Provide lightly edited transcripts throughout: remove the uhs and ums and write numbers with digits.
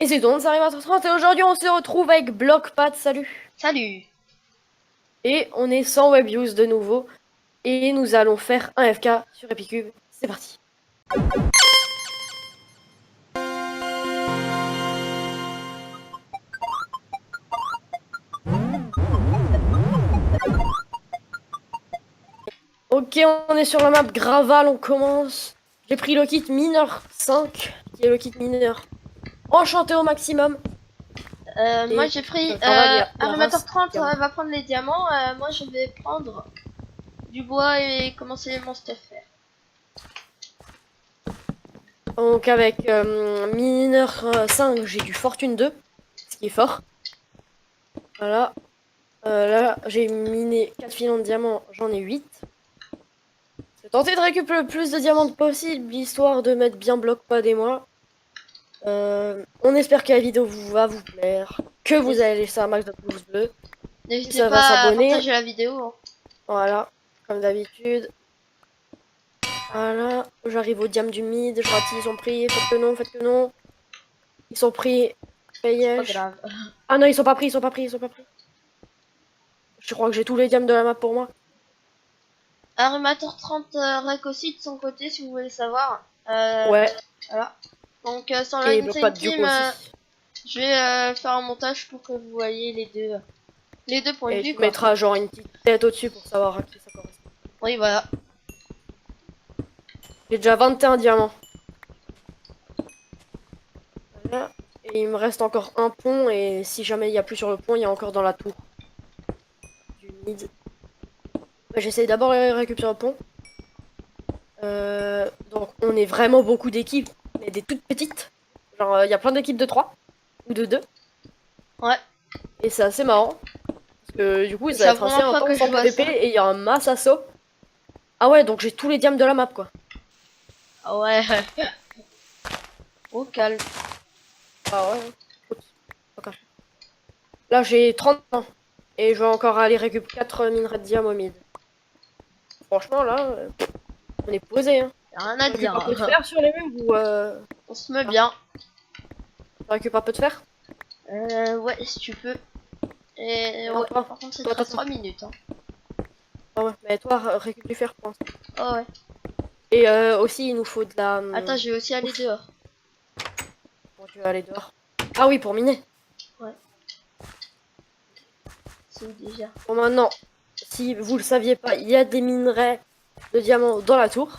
Et c'est donc, ça arrive à 30 et aujourd'hui on se retrouve avec Blockpad, salut. Salut. Et on est sans WebViews de nouveau. Et nous allons faire un FK sur Epicube. C'est parti. Ok, on est sur la map Graval, on commence. J'ai pris le kit mineur 5, qui est le kit mineur enchanté au maximum. Moi Et j'ai pris Graval, il y a la Arrimateur race 30 diamant. va prendre les diamants. Moi je vais prendre du bois et commencer mon stuff faire. Donc avec mineur 5, j'ai du Fortune 2, ce qui est fort. Voilà. Là, j'ai miné 4 filons de diamants, j'en ai 8. J'ai tenté de récupérer le plus de diamants possible, histoire de mettre bien Blockpad et moi. On espère que la vidéo va vous plaire, que vous allez laisser un max de pouces bleus, que N'hésitez ça va pas à s'abonner. partager la vidéo, hein. Voilà, comme d'habitude. Voilà, j'arrive au diam du mid, je rate, ils sont pris, faites que non, faites que non. Ils sont pris, C'est pas payège. grave. Ah non, ils sont pas pris, ils sont pas pris, ils sont pas pris. Je crois que j'ai tous les diams de la map pour moi. Arrimateur 30 rec aussi de son côté si vous voulez savoir. Ouais, Voilà. Donc sans et lancer une Blockpad du coup team, aussi. je vais faire un montage pour que vous voyez les deux points de Et vue tu quoi. mettras genre une petite tête au-dessus pour savoir à qui ça correspond. Oui voilà. J'ai déjà 21 diamants. Voilà. Et il me reste encore un pont, et si jamais il n'y a plus sur le pont, il y a encore dans la tour du mid. Bah, j'essaye d'abord de récupérer le pont. Donc on est vraiment beaucoup d'équipes, mais des toutes petites. Genre il y a plein d'équipes de 3 ou de 2. Ouais. Et c'est assez marrant. Parce que du coup C'est ça va la être assez première fois que intense je en vois PvP ça. et il y a un mass assaut. Ah ouais, donc j'ai tous les diams de la map quoi. Ah ouais. Au calme. Ah ouais. Ok. Là j'ai 30 ans. Et je vais encore aller récupérer 4 minerais de diam au mid. Franchement là, on est posé hein. Y'a rien Tu à récupères un peu de dire. fer sur les murs ou On se met ah, bien. tu récupères un peu de fer? Ouais, si tu peux. Et Non ouais, toi. par contre, ça te Toi, reste toi. 3 minutes. Hein. Ah ouais, mais toi récupère du fer pour l'instant. Oh ouais. Et aussi il nous faut de la... Attends, je vais aussi aller Ouf, dehors. bon, tu vas aller dehors. Ah oui, pour miner. Ouais, c'est où déjà? Bon maintenant, si vous le saviez pas, il y a des minerais de diamants dans la tour.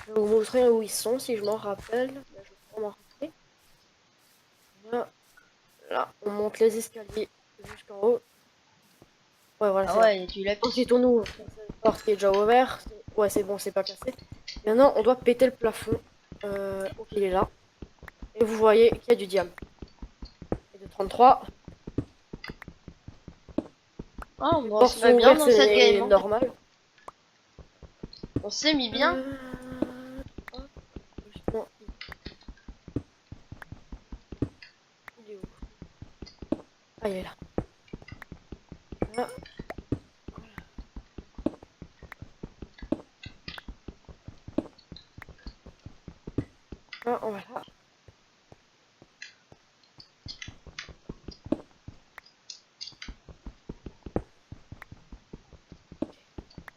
Je vais vous montrer où ils sont si je m'en rappelle. Là, je vais m'en rappeler. Voilà. Là, on monte les escaliers jusqu'en haut. Ouais, voilà, Ah c'est là. ouais, il y a du lapis. Ensuite, on ouvre cette porte qui est déjà ouverte. Ouais, c'est bon, c'est pas cassé. Maintenant, on doit péter le plafond. Ok, il est là. Et vous voyez qu'il y a du diamant. Et de 33. Oh, Les bon, on portes se sont met bien ouvertes, dans cette game. c'est Hein. normal. On s'est mis bien. Euh... hop, justement, il est où? Ah, il est là. Là, là, on va là.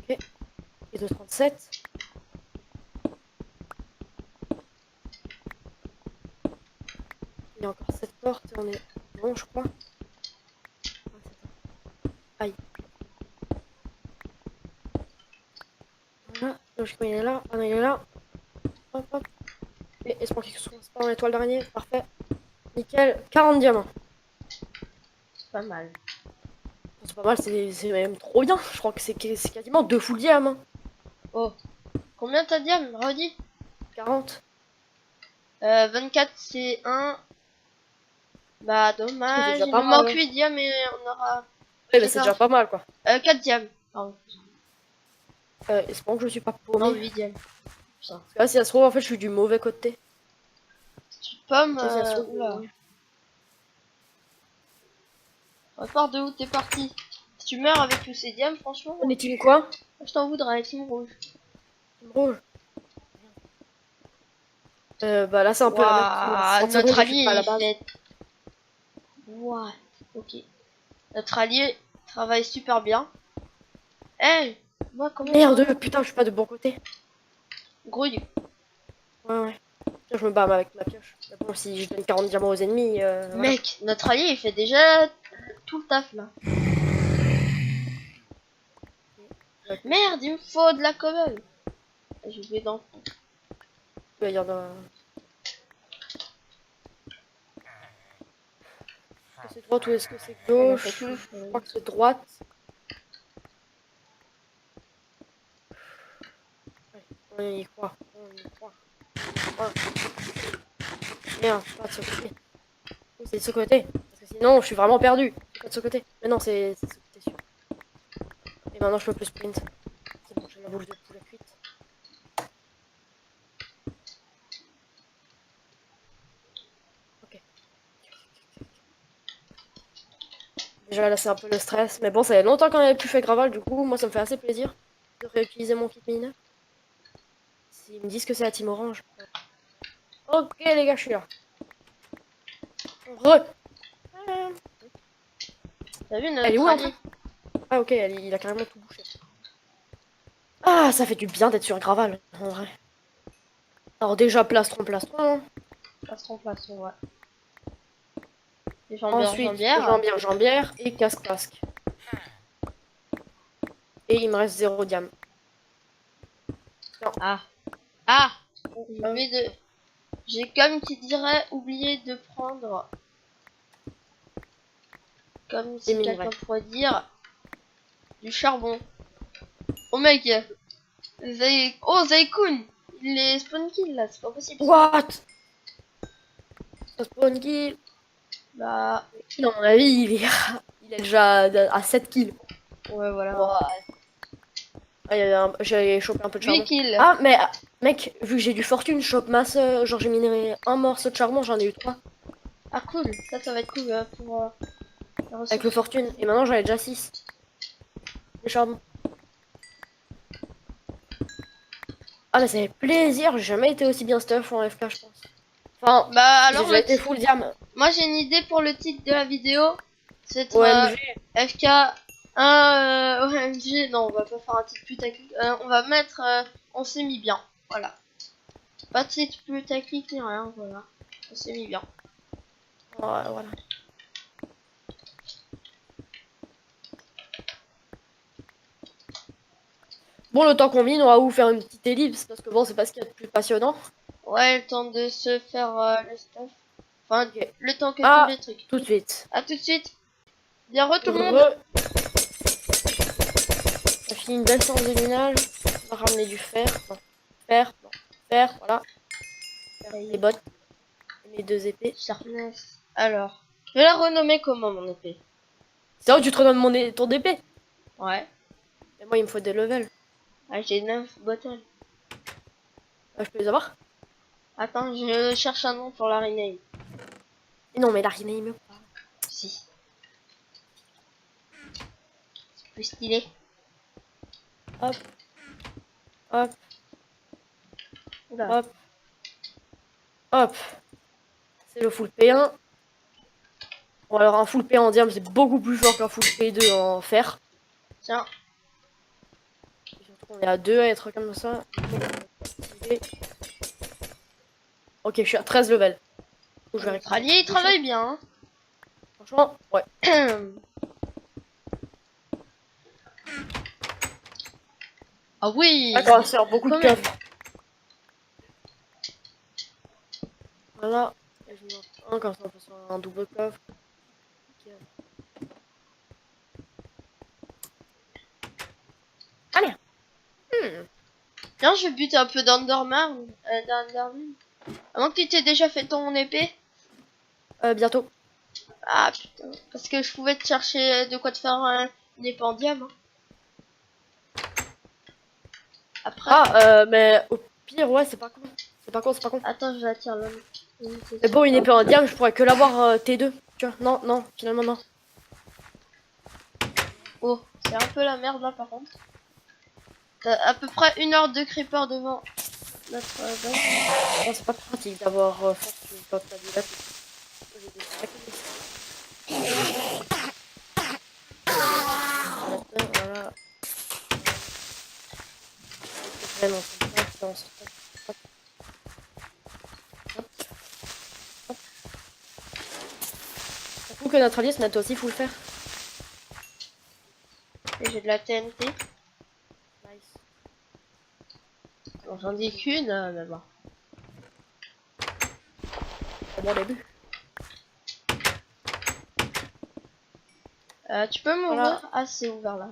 Ok. Et de 37. Il y a encore cette porte et on est bon, je crois. Ouais, c'est ça. Aïe. Voilà. Logiquement, il est là. Ah non, il est là. Hop, hop. Et espoir qu'il se passe pas en étoile d'araignée. Parfait. Nickel. 40 diamants. C'est pas mal. C'est pas mal, c'est même trop bien. Je crois que c'est quasiment 2 full diamants. Oh, combien t'as dit, redis? 40. 24, c'est un. Bah, C'est dommage. déjà Il pas nous mal. manque 8 diams et on aura. Ouais, mais C'est c'est ça. déjà pas mal, quoi. 4 diams. Pardon. Espérons que je suis pas Non, paumé. 8 diams. Putain. Parce que là, si ça se trouve, en fait, je suis du mauvais côté. Tu pommes. Si ça se trouve, Oula. Repars de où t'es parti. Si tu meurs avec tous ces diams, franchement, on est team quoi? je t'en voudrais, team rouge. Team rouge. Bah là, c'est un peu la même chose. Waouh, 30 notre secondes, je suis allié pas à la il base. fait. What? Ok. Notre allié travaille super bien. Eh, moi comment ça? Merde, putain, je suis pas de bon côté. Grouille. Ouais. Tiens, je me bats avec ma pioche. Mais bon, si je donne 40 diamants aux ennemis, voilà. Mec, notre allié il fait déjà tout le taf là. Ouais. Merde, il me faut de la cobble. Je vais dans. Il y en a... Est-ce que c'est droite ou est-ce que c'est On a fait gauche? tout. Je crois que c'est droite. Ouais, on y croit. On y croit. Ouais. Merde, pas de ce côté. Oui, c'est de ce côté. Parce que sinon, je suis vraiment perdu. C'est pas de ce côté. Mais non, c'est de ce côté sûr. Et maintenant, je peux plus sprint. C'est bon, j'ai la bouche de poulet cuite. Ok. Déjà, là, c'est un peu le stress. Mais bon, ça fait longtemps qu'on n'avait plus fait Graval. Du coup, moi, ça me fait assez plaisir de réutiliser mon kit mineur. S'ils me disent que c'est la team orange. Ok, les gars, je suis là. Re. Euh, T'as vu Elle est notre où, en fait? allié? Ah, ok, il a carrément tout bouché. Ah, ça fait du bien d'être sur Graval, en vrai. Alors, déjà, plastron, plastron, hein. Plastron, ouais. Et jambière, Ensuite, jambière. jambière, jambière et casque, casque. Et il me reste 0 diam. Non. Ah. Ah! Je Ah, vais de. J'ai comme qui dirait oublié de prendre. Comme des si quelqu'un minerais. pourrait dire. Du charbon. Oh mec! Oh Zaykun! Il est spawn kill là, c'est pas possible. What? Ça spawn kill. Bah. Non, à mon avis, il est déjà à 7 kills. Ouais, voilà. Ouais. Ah, j'ai chopé un peu de 8 charbon. kills. Ah, mais mec, vu que j'ai du fortune, je chope masse. Genre, j'ai miné un morceau de charbon, j'en ai eu 3 Ah cool, ça va être cool pour la avec le ressource. fortune. Et maintenant, j'en ai déjà 6 de charbon. Ah, mais ça fait plaisir, j'ai jamais été aussi bien stuff en FK, je pense. Enfin, Bah j'ai alors déjà été full diam. moi j'ai une idée pour le titre de la vidéo. C'est être OMG. FK 1 OMG. Non, on va pas faire un titre putaclic. On va mettre on s'est mis bien. Voilà. Pas de titre putaclic ni rien, voilà. On s'est mis bien. Ouais, voilà. Bon, le temps qu'on mine, on va vous faire une petite ellipse parce que bon, c'est pas ce qu'il y a de plus passionnant. Ouais, le temps de se faire le stuff. Enfin, Ok. le temps que tous Ah, les trucs. tout de suite. À tout de suite. Bien re tout le monde. On a fini une belle séance de minage. On va ramener du fer. Non. Fer, non. Fer, voilà. Faire les bottes. Et mes 2 épées. Sharpness. Alors, je vais la renommer comment mon épée? C'est vrai que tu te redonnes ton épée. Ouais. Mais moi, il me faut des levels. Ah, j'ai 9 bottles. Je peux les avoir? Attends, je cherche un nom pour la rename. Mais non, mais la rename pas. Si. C'est plus stylé. Hop, hop, Oula. hop, hop. C'est le full P1. Bon, alors un full P1 en diamant, c'est beaucoup plus fort qu'un full P2 en fer. Tiens. Et surtout qu'on est à 2 à être comme ça. Ok, je suis à 13 levels. Je vais Notre allié, il travaille bien. Franchement, ouais. Hein. Ah oui. Là, on va se faire beaucoup de Quand même. coffres. Voilà. Et je mets un, comme ça on peut se faire un double coffre. Ok. Allez. Tiens, je bute un peu d'Enderman. D'Enderman. Avant que tu t'aies déjà fait ton épée. Bientôt. Ah putain. Parce que je pouvais te chercher de quoi te faire une épée en diamant. Après. Ah, mais au pire, ouais, c'est pas con. C'est pas con, c'est pas con. Attends, je la tire là. Mais bon, une épée en diamant, je pourrais que l'avoir T2. Tu vois, non, non, finalement, non. Oh, c'est un peu la merde là par contre. T'as à peu près 1 heure de creeper devant. notre base. Non, c'est pas pratique d'avoir fortune quand t'as du lapis. J'ai des sacs. Voilà. C'est vraiment sympa. On se fait. Hop, hop, hop. Je trouve que notre allié, mais toi aussi, faut le faire. Et j'ai de la TNT. Nice. Bon, j'en dis qu'une, mais bon. C'est bon début. Tu peux m'ouvrir? Voilà. Ah, c'est ouvert là.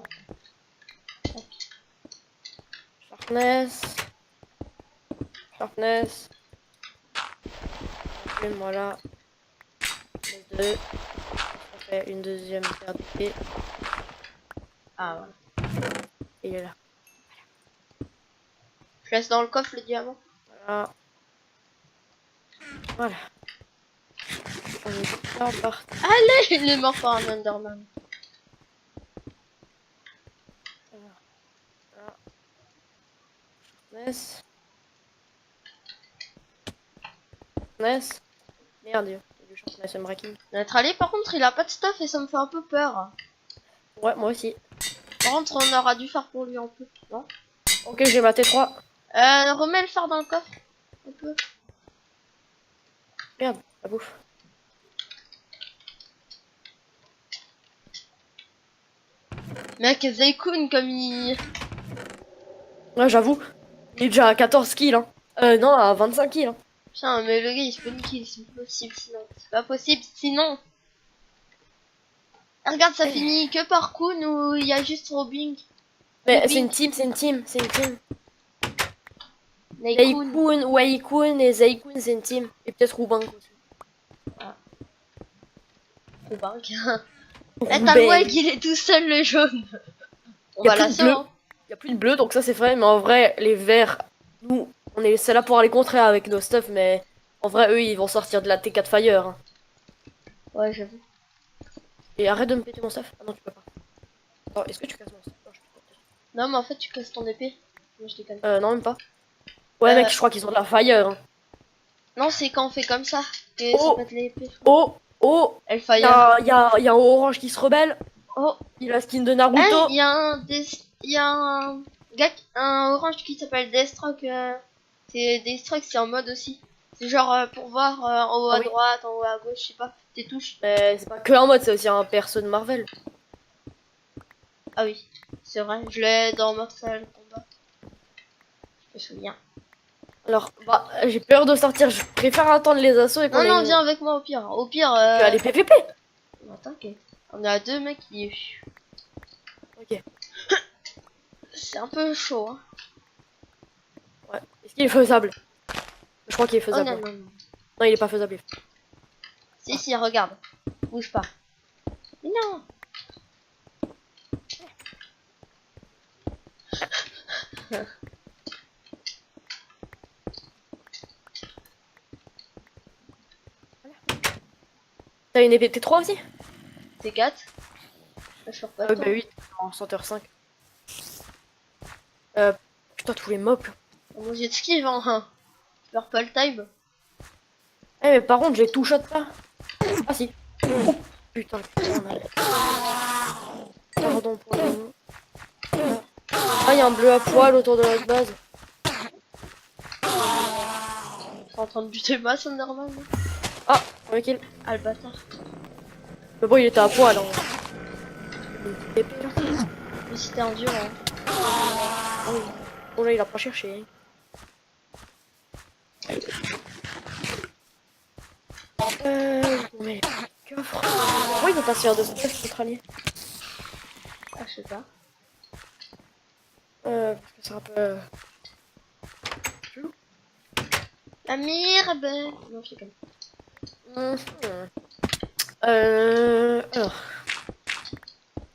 Sharpness. Sharpness. Et voilà. Les deux. On fait une deuxième paire d'épées. Ah, voilà. Et il est là. Je laisse dans le coffre le diamant. Voilà. Voilà. On est bien parti. Allez, il est mort par un Enderman. Voilà. Sharpness. Sharpness. Merde, il y a du sharpness and breaking. Notre allié, par contre, il a pas de stuff et ça me fait un peu peur. Ouais, moi aussi. Par contre, on aura dû faire pour lui un peu, non? Ok, j'ai ma T3. Remets le phare dans le coffre. Un peu. Merde, la bouffe. Mec, Zaykoun, comme il... Ouais, j'avoue. Il est déjà à 14 kills. Hein. Non, à 25 kills. Hein. Putain, mais le gars, il se peut niquer, c'est pas possible sinon. C'est pas possible sinon. Ah, regarde, ça finit que par Kun ou il y a juste Robin. Mais Robin. c'est une team, c'est une team, c'est une team. Naikun. Leikun, Waikun et Zaikun, c'est une team. Et peut-être Roubank aussi. Robin. Eh, t'as le Roubaix. mec, il est tout seul, le jaune. On Y a va plus la de bleu. sortir. Il y a plus de bleu, donc ça c'est vrai. Mais en vrai, les verts, nous, c'est là pour aller contrer avec nos stuff. Mais en vrai, eux, ils vont sortir de la T4 Fire. Hein. Ouais, j'avoue. Et arrête de me péter mon stuff. Ah non, tu peux pas. Attends, est-ce que tu casses mon stuff? Non, je peux pas. Non, mais en fait, tu casses ton épée. Moi, je déconne. Non, même pas. Ouais, mec, je crois qu'ils ont de la Fire. Hein. Non, c'est quand on fait comme ça. Que Oh. ça pète l'épée. je crois. Oh, oh, Elle y fire. a un orange qui se rebelle. Oh. Il a skin de Eh, Naruto. il y a un gars, un orange qui s'appelle Deathstroke. C'est Deathstroke, c'est en mode aussi. C'est genre pour voir en haut Ah à oui. droite, en haut à gauche, je sais pas, tes touches. Mais c'est pas que en mode, c'est aussi un perso de Marvel. Ah oui, c'est vrai, je l'ai dans Mortal Kombat. Je me souviens. Alors, bah, j'ai peur de sortir. Je préfère attendre les assauts et qu'on Non, ait non, une- viens avec moi au pire. Au pire, Tu vas aller PVP. non, t'inquiète. On a deux mecs qui. Ok. C'est un peu chaud, hein. Ouais. Est-ce qu'il est faisable? Je crois qu'il est Oh faisable. non, Ouais. non, non. Non, il est pas faisable. Si, regarde. Bouge pas. Mais non. T'as une épée T3 aussi? T'es 4. Je sors pas de Bah temps. oui, en Center 5. Putain, tous les mobs. Mon jet de ski, genre, hein. Je perds pas le time. Eh, mais par contre, j'ai tout shot pas. Ah si. Oh, putain, pardon pour le nom. Ah, il y a un bleu à poil autour de notre base. T'es en train de buter ma c'est normal. Non Ah, ouais, kill. Ah, le bâtard. Mais bon, il était à poil. Hein. Une petite épée là. Mais c'était endurant. Oh, oui. Oh là, il a pas cherché. Mais coffre. Pourquoi il veut pas se faire de stress, notre allié? Ah, je sais pas. Parce que c'est un peu. La merde. Non, je sais pas. Alors.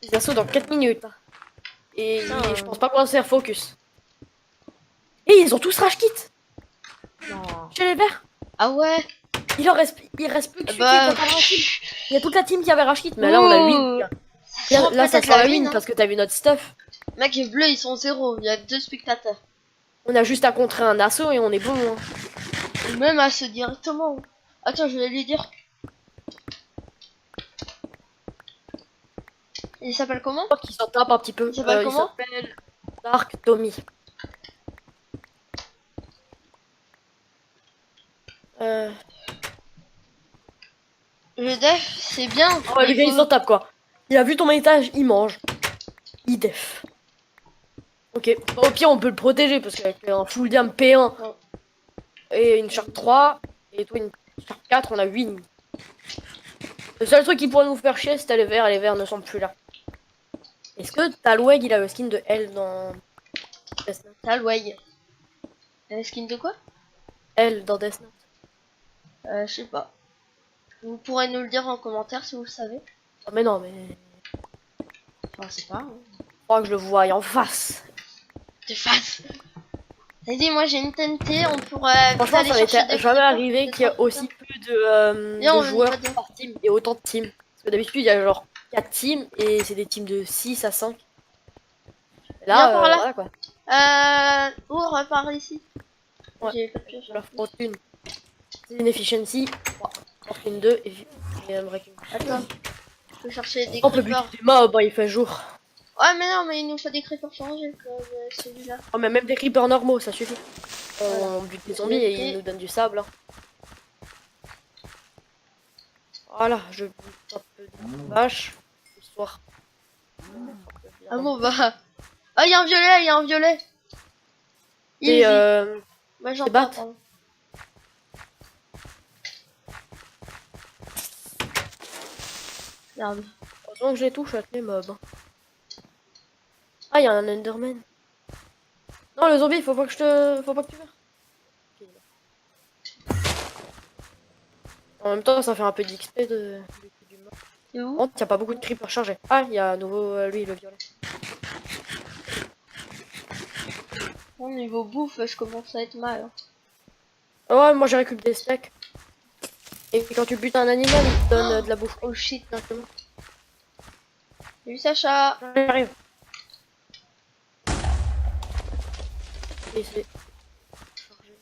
Ils assaut dans 4 minutes. Hein. Et Putain, je pense pas qu'on se faire focus. Et ils ont tous rage kit Non. chez les verts. Ah ouais. Il reste plus que celui Bah. qui était dans la team. Il y a toute la team qui avait rage kit, mais là on a Ouh. 8. Là ça Peut-être sera la win, win hein. parce que t'as vu notre stuff. Mec, les bleus, ils sont 0. Il y a 2 spectateurs. On a juste à contrer un assaut et on est bon. Hein. Ou même à se directement. Attends, je vais lui dire. Il s'appelle comment? Qui s'en tape un petit peu. Il s'appelle comment? s'appelle Dark Tommy. Le def, c'est bien. Oh, le gars, il s'en tape quoi. Il a vu ton étage, il mange. Il def. Ok. Au pire, on peut le protéger parce qu'avec un full diam P1 Ouais. et une Shark 3 et toi une Shark 4, on a 8. Le seul truc qui pourrait nous faire chier, c'était les verts et les verts ne sont plus là. Est-ce que Talweg il a le skin de L dans Death Note? Talweg. Skin de quoi? L dans Death Note. Je sais pas. Vous pourrez nous le dire en commentaire si vous le savez. Oh, mais non, mais. Enfin, c'est pas. Hein. Je crois que je le vois en face. De face. Vas-y, moi j'ai une TNT, on pourrait Franchement, aller ça chercher m'était des jamais creepers, arrivé des qu'il y ait creepers. aussi peu de, Viens, de on va joueurs dire. par team et autant de teams. Parce que d'habitude, il y a genre 4 teams et c'est des teams de 6 à 5. Et Viens là, par là. voilà quoi. Ouvre par ici. Ouais. J'ai pas de pioche. Je leur fortune. C'est une efficiency. Fortune 2 et un breaking. Attends. Je peux chercher des On peut buter creepers. des mobs, il fait jour. Ouais, mais non, mais il nous faut des creepers changés comme celui-là. Oh, mais même des creepers normaux, ça suffit. Voilà. On bute des zombies et ils nous donnent du sable. Hein. Voilà, je bute un peu de vache. Histoire. Ah bon, bah. Ah, il y a un violet, il y a un violet. Et Ouais, j'en battre. pardon. Merde. heureusement que je les touche avec les mobs. Hein. Ah, il y a un Enderman. Non, le zombie, faut pas que tu meurs. Ok, là. En même temps, ça fait un peu d'XP du mob. C'est où? Bon, y a pas beaucoup de creepers chargés. Ah, il y a à nouveau lui, le violet. Au niveau bouffe, je commence à être mal. Hein. Ah ouais, moi j'ai récupéré des steaks. Et quand tu butes un animal, il te donne de la bouffe. Oh shit, directement. Salut Sacha. J'arrive. Et c'est chargé.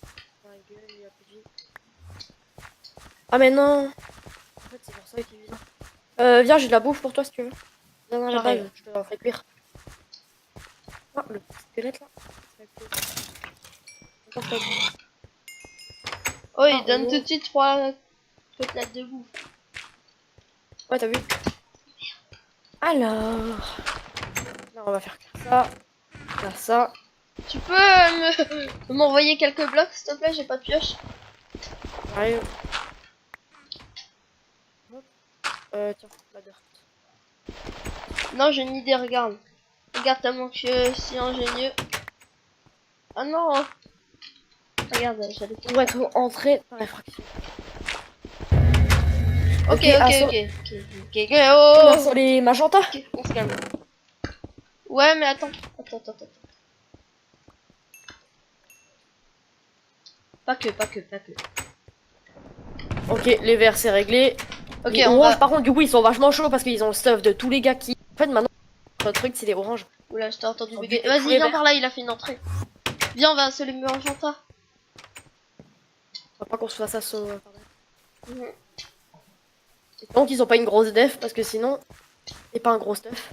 Dans la gueule, il y a plus de vie. Ah mais non. En fait, c'est pour ça qu'il vise. Viens, j'ai de la bouffe pour toi si tu veux. Viens dans la J'arrive. base, je te la ferai cuire. Ah, le petit squelette là. Oh, il Ah, donne oh. tout de suite 3 côtelettes de bouffe. Ouais, t'as vu. Alors. Là, on va faire ça. Faire ça. Tu peux m'envoyer quelques blocs s'il te plaît, j'ai pas de pioche. J'arrive. Hop. Tiens, la dirt. Non, j'ai une idée, regarde. Regarde tellement que je suis ingénieux. Ah non. Regarde, j'allais On va être entré par effraction. Ok, ok. Oh, Oh, sur les magentas. ok, on se calme. Ouais, mais attends. Attends. Pas que. Ok, les verts c'est réglé. Ok, Les on oranges, va. par contre, du coup, ils sont vachement chauds parce qu'ils ont le stuff de tous les gars qui. En fait, maintenant, notre truc, c'est les oranges. Oula, je t'ai entendu On bugger. bute tous Vas-y, les viens verts. par là, il a fait une entrée. Viens, on va se les magenta. Faut pas qu'on se fasse assaut. Mhm. Donc, ils ont pas une grosse def parce que sinon, c'est pas un gros stuff.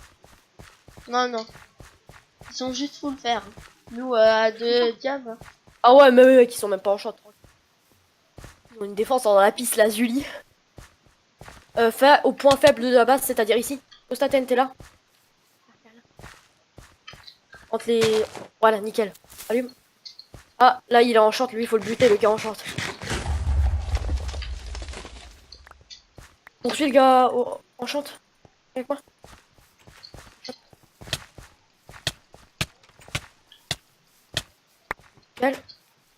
Non. Ils sont juste full fer. Nous, à 2 diables. Ah ouais, mais eux, qui sont même pas en shot. Ils ont une défense en lapis lazuli. Fait au point faible de la base, c'est-à-dire ici. Ostatène, t'es là. Entre les. Voilà, nickel. Allume. Ah, là, il est en short, lui, il faut le buter, le gars en short. Poursuis le gars en short. Avec moi. Nickel.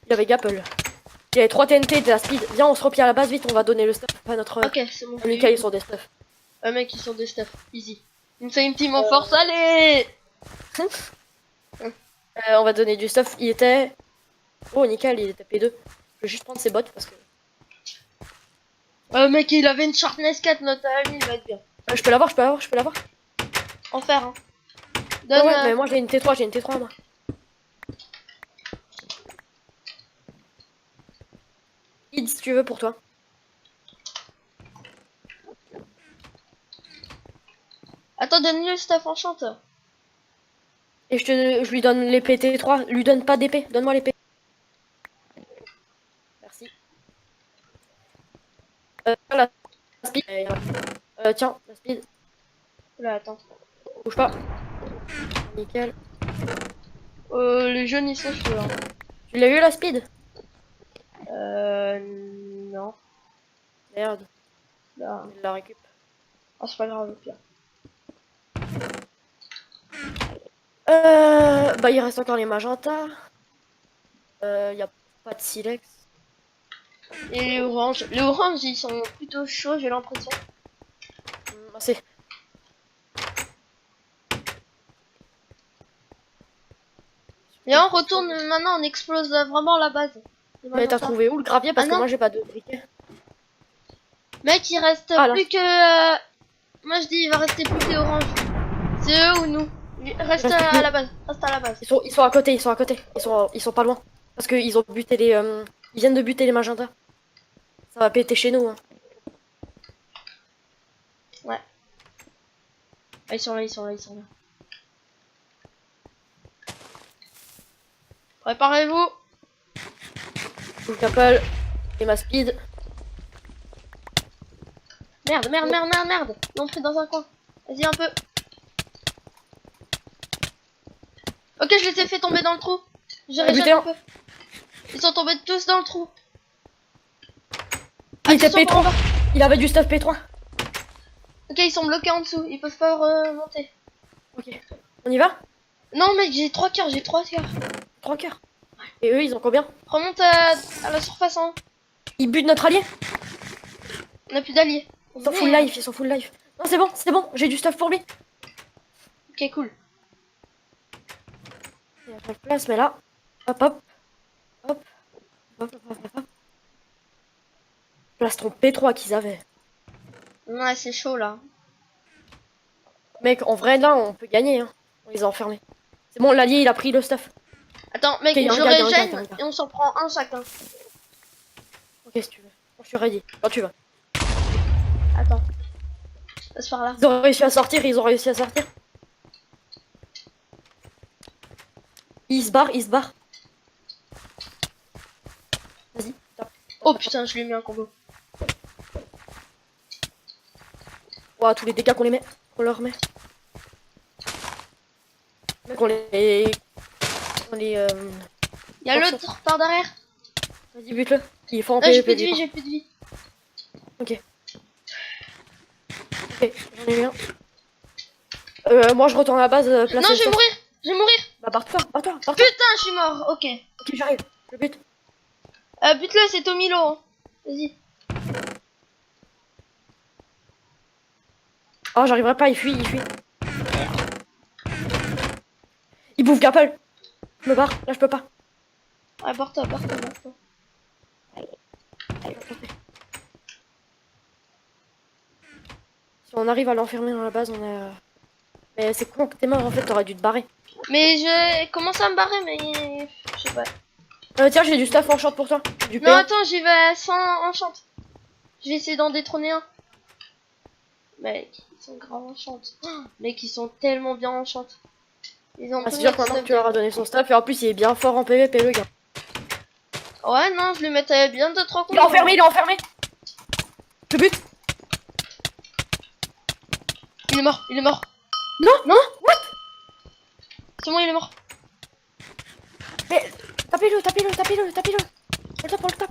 Il avait Gapple. Il y avait 3 TNT de la speed. Viens, on se replie à la base vite, on va donner le stuff à notre. Ok, c'est bon. Nickel, ils sont des stuff. Mec, ils sont des stuff. Easy. Une seule team en force, allez. On va donner du stuff. Il était. Oh, nickel, il était P2. Je vais juste prendre ses bottes parce que. Mec, il avait une sharpness 4, notre ami, il va être bien. Je peux l'avoir. En fer, hein. Ouais, Donne. ouais, mais moi j'ai une T3, moi. si tu veux pour toi. Attends, donne-lui le staff enchante. Et je lui donne l'épée T3. Lui donne pas d'épée. Donne-moi l'épée. Merci. La speed. Tiens, la speed. Là, attends. Bouge pas. Nickel. Les jeunes, ils sont chauds, hein. Tu l'as eu la speed? Non. Merde. Là. Il la récup. Oh, c'est pas grave, au pire. Bah il reste encore les magentas. Y a pas de silex. Et les oranges. Les oranges, ils sont plutôt chauds, j'ai l'impression. C'est. Viens, on retourne maintenant, on explose vraiment la base. Mais t'as trouvé où le gravier? Parce que moi j'ai pas de briquet. Mec, il reste Ah, là. plus que... Moi je dis, il va rester plus que les oranges. C'est eux ou nous? Reste à la base, reste à la base. Ils sont à côté, ils sont à côté. Ils sont pas loin. Parce qu'ils ont buté les. Ils viennent de buter les magentas. Ça va péter chez nous. Hein. Ouais. Ah, ils sont là, ils sont là, ils sont là. Préparez-vous. Full couple et ma speed. Merde, merde, merde, merde, merde. Ils ont pris dans un coin. Vas-y un peu. Ok, je les ai fait tomber dans le trou. J'ai réussi un peu. Ils sont tombés tous dans le trou. Il était P3. Il avait du stuff P3. Ok, ils sont bloqués en dessous. Ils peuvent pas remonter. Ok. On y va? Non, mec, j'ai 3 cœurs, j'ai 3 cœurs. 3 cœurs. Et eux, ils ont combien? Remonte à la surface en haut. Ils butent notre allié? On a plus d'alliés. Ils sont full life, ils sont full life. Non, c'est bon, j'ai du stuff pour lui. Ok, cool. Il y a pas de place, mais là. Hop, hop. Hop. Hop, hop, hop, hop. Plastron P3 qu'ils avaient. Ouais, c'est chaud là. Mec, en vrai, là, on peut gagner. Hein. On les a enfermés. C'est bon, l'allié, il a pris le stuff. Attends, mec, Ok, je régène et on s'en prend un chacun. Ok, si tu veux. Je suis ready. Quand tu vas. Attends. Passe par là. Ils ont réussi à sortir, ils ont réussi à sortir. Ils se barrent, ils se barrent. Vas-y. Oh putain, je lui ai mis un combo. Ouah, tous les dégâts qu'on les met. Qu'on leur met. Mec, on les... Il y a l'autre par derrière. Vas-y, bute-le. Il est fort en J'ai PvP. plus de vie, j'ai plus de vie. Ok. Ok, j'en ai eu un. Moi, je retourne à la base. Non, je vais mourir. Je vais mourir. Bah, barre-toi, barre-toi, barre-toi. Putain, je suis mort. Ok. Ok, j'arrive. Je bute. Bute-le, c'est Tomilo. Hein. Vas-y. Oh, j'arriverai pas, il fuit, il fuit. Il bouffe Gapple. Je me barre, là, je peux pas. Ouais, barre-toi, barre-toi, barre-toi. Si on arrive à l'enfermer dans la base, on est... Mais c'est con que t'es mort, en fait, t'aurais dû te barrer. Mais je commence à me barrer, mais je sais pas. Tiens, j'ai du stuff en short pour toi. Du Non, PA. attends, j'y vais sans enchant. Je vais essayer d'en détrôner un. Mec, ils sont grave enchantés. Oh, mec, ils sont tellement bien enchantés. Ils ont Ah, c'est sûr que maintenant tu leur as donné son stuff, et en plus, il est bien fort en PvP, le gars. Ouais, non, je le mettais bien de 3 Il est enfermé, il est enfermé. Je bute. Il est mort, il est mort. Non, non, what? C'est bon, il est mort. Mais tapez-le, tapez-le, tapez-le, tapez-le. On le tape.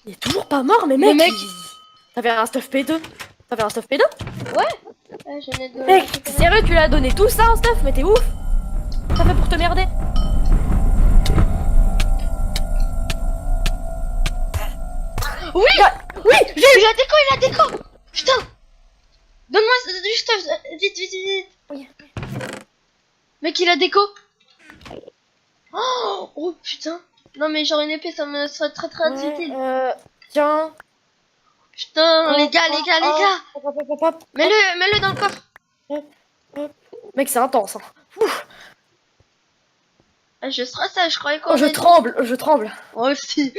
Il est toujours pas mort, mais mec. T'avais un stuff P2. T'avais un stuff P2? Ouais, j'en ai deux. Mec, t'es sérieux, tu lui as donné tout ça en stuff? Mais t'es ouf. T'as fait pour te merder. Oui, oui, j'ai eu. Il a déco, il a déco. Putain. Donne-moi du stuff, vite, vite, vite. Oui. Mec, il a déco. Oh putain. Non mais genre une épée, ça me serait très très utile. Tiens. Putain, les gars, les gars. Hop. Mets-le dans le coffre. Hop. Mec, c'est intense. Hein. Ouf. Je stressais, je croyais qu'on... Oh, je tremble, je tremble. Moi aussi.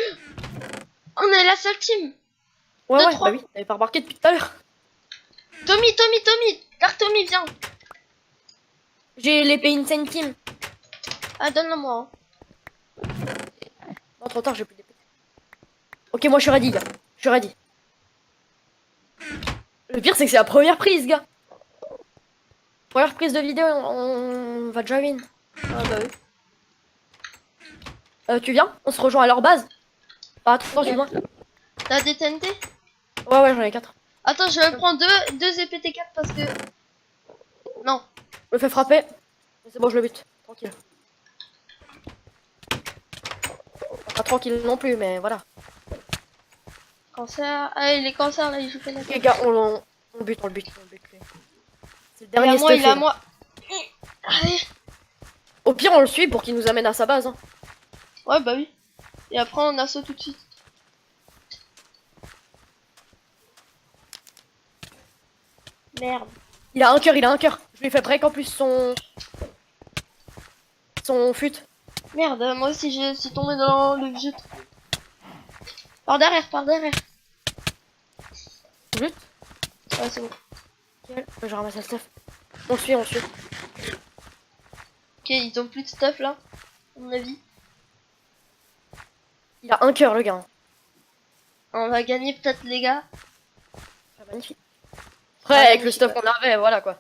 Oh On est la seule team. Ouais, Deux, ouais, trois. bah oui, t'avais pas remarqué depuis tout à l'heure. Tommy. Dark Tommy, viens. J'ai l'épée Insane Team. Ah, donne-la moi. Non, trop tard, j'ai plus d'épée. Ok, moi je suis ready, gars. Je suis ready. Le pire, c'est que c'est la première prise, gars. Première prise de vidéo, on va déjà win. Ah bah oui. Tu viens? On se rejoint à leur base. Ah, attends, Ok. excuse-moi. T'as des TNT? Ouais, ouais, j'en ai 4. Attends, je prends deux EPT4 parce que... Non. Je me fais frapper. C'est bon, je le bute. Tranquille. Pas tranquille non plus, mais voilà. Cancer. Ah, les cancers là, ils jouent pas la Ok, gars, on bute, lui. C'est le Il est à dernier moi, il est à stuff. moi. Allez. Au pire, on le suit pour qu'il nous amène à sa base. Hein. Ouais, bah oui. Et après, on assaut tout de suite. Merde. Il a un cœur, il a un cœur. Je lui ai fait break en plus son fut. Merde, moi aussi, je suis tombé dans le vieux trou. Par derrière. Vite. Ouais, c'est bon. Nickel. Je ramasse la stuff. On le suit, on le suit. Ok, ils ont plus de stuff là, à mon avis. Il a un cœur, le gars. On va gagner peut-être, les gars. Ah, magnifique. Après, Ah, avec le magnifique, stuff qu'on avait, voilà quoi.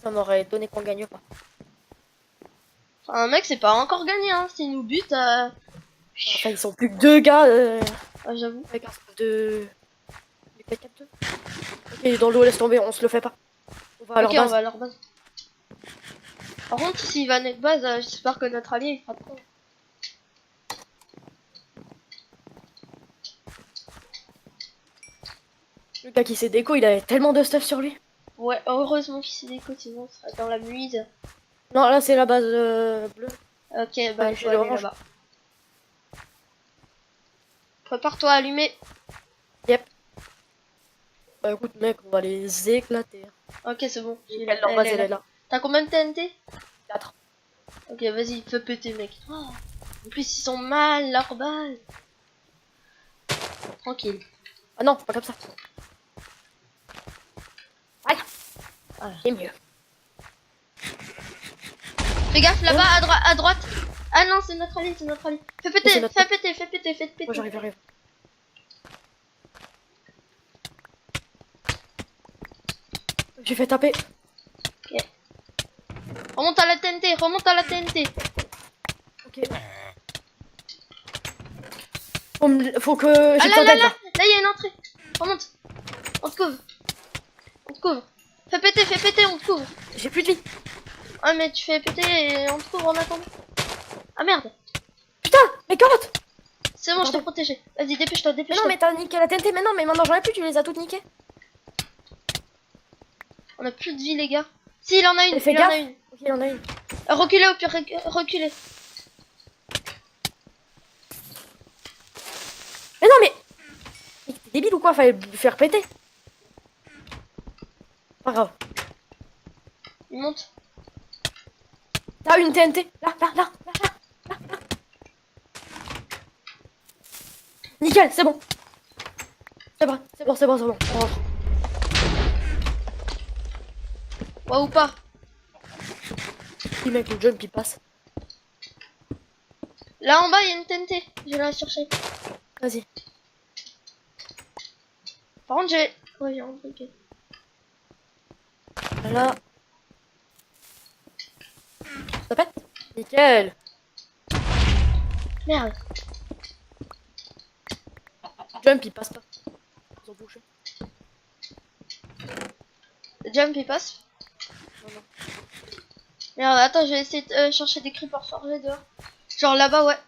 Ça m'aurait donné qu'on gagne pas. Enfin, mec, c'est pas encore gagné, hein. S'ils nous butent, Enfin, ils sont plus que 2 gars. ah, j'avoue. Avec un stuff de. Du 4-4-2. Ok, il est dans l'eau, laisse tomber, on se le fait pas. On va à leur Ok, on base. va à leur base. Par contre, s'il va à notre base, j'espère que notre allié il fera trop. Le gars qui s'est déco, il avait tellement de stuff sur lui. Ouais, heureusement qu'il s'est déco, sinon on serait dans la nuise. Non, là c'est la base bleue. Ok, bah Ouais, il faut j'ai aller l'orange. là-bas. Prépare-toi à allumer. Yep. Bah écoute mec, on va les éclater. Ok, c'est bon. Leur base elle est là. T'as combien de TNT? 4. Ok, vas-y, fais péter, mec. Oh, en plus, ils sont mal, leur base. Tranquille. Ah non, pas comme ça. Aïe. Voilà. C'est mieux. Fais gaffe là-bas, à droite. Ah non, c'est notre allié, Fais péter, c'est notre- fais péter. Moi j'arrive. J'ai fait taper. Remonte à la TNT. Ok. Faut que Ah j'ai là besoin là d'aide là, là. là il y a une entrée. Remonte. On te couvre. Fais péter, on te couvre. J'ai plus de vie. Ah mais tu fais péter et on te couvre en attendant. Ah merde. Putain, mais carotte. C'est bon, je t'ai Pardon. protégé. Vas-y, dépêche-toi. Mais non, mais t'as niqué la TNT. Mais non, mais maintenant j'en ai plus, tu les as toutes niquées. On a plus de vie, les gars. Si, il en a une. Fais Il en a gaffe. une. Ok, il y en a une. Reculez au pire, reculez. Mais non, mais t'es débile ou quoi? Fallait le faire péter. Pas grave. Il monte. T'as une TNT. Là. Nickel, c'est bon. C'est bon. On rentre. Ouais ou pas. Si mec, le jump il passe. Là en bas, il y a une TNT. Je la chercher. Vas-y. Par contre, j'ai... Ouais, j'ai un truc. Là. Ça pète? Nickel. Merde. Jump il passe pas. Ils ont bouché. Le jump, il passe. Non. Merde, attends, je vais essayer de chercher des creepers forgés dehors. Genre là-bas, ouais.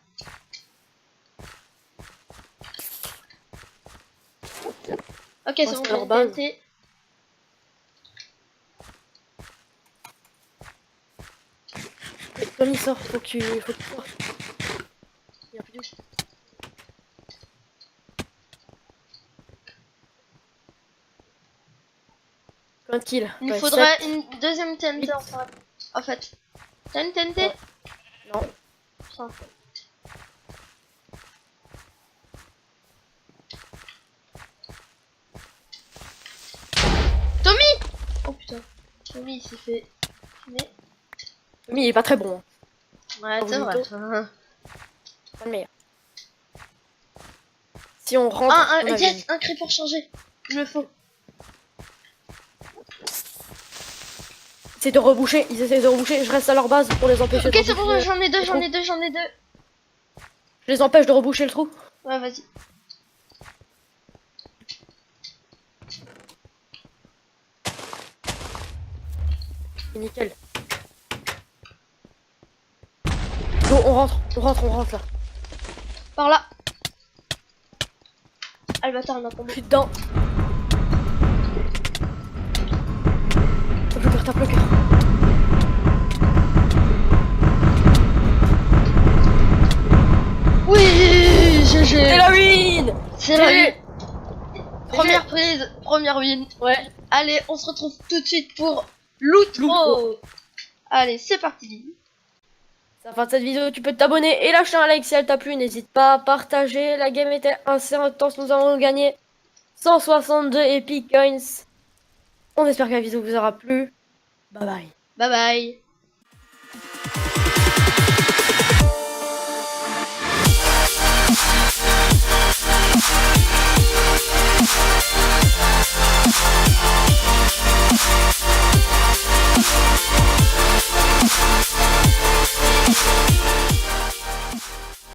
Ok, c'est bon, c'est j'ai leur une base. TNT. Comme il sort, faut que tu sors. Il y a plus de vie. Combien de kills? Il nous Ouais, faudrait 7. une deuxième TNT en fait. T'as une TNT? Ouais. Non. Putain. Tommy, il s'est fait fumer. Mais il est pas très bon. Hein. Ouais, c'est vrai. Pas le meilleur. Si on rentre, on a Yes, un creeper chargé. Il me faut. Ils essaient de reboucher, je reste à leur base pour les empêcher Ok, de c'est bon, reboucher j'en ai deux, le j'en trou. ai deux, j'en ai deux. Je les empêche de reboucher le trou. Ouais, vas-y. Et nickel. Go, on rentre là. Par là. Ah, le bâtard, il m'a tombé. Je suis dedans. Tape le cœur. Oui, GG. C'est la win. C'est la GG. win. Première prise, première win. Ouais. Allez, on se retrouve tout de suite pour l'outro. Allez, c'est parti. C'est la fin de cette vidéo, tu peux t'abonner et lâcher un like si elle t'a plu. N'hésite pas à partager. La game était assez intense, nous avons gagné 162 Epic Coins. On espère que la vidéo vous aura plu. Bye bye. Bye bye.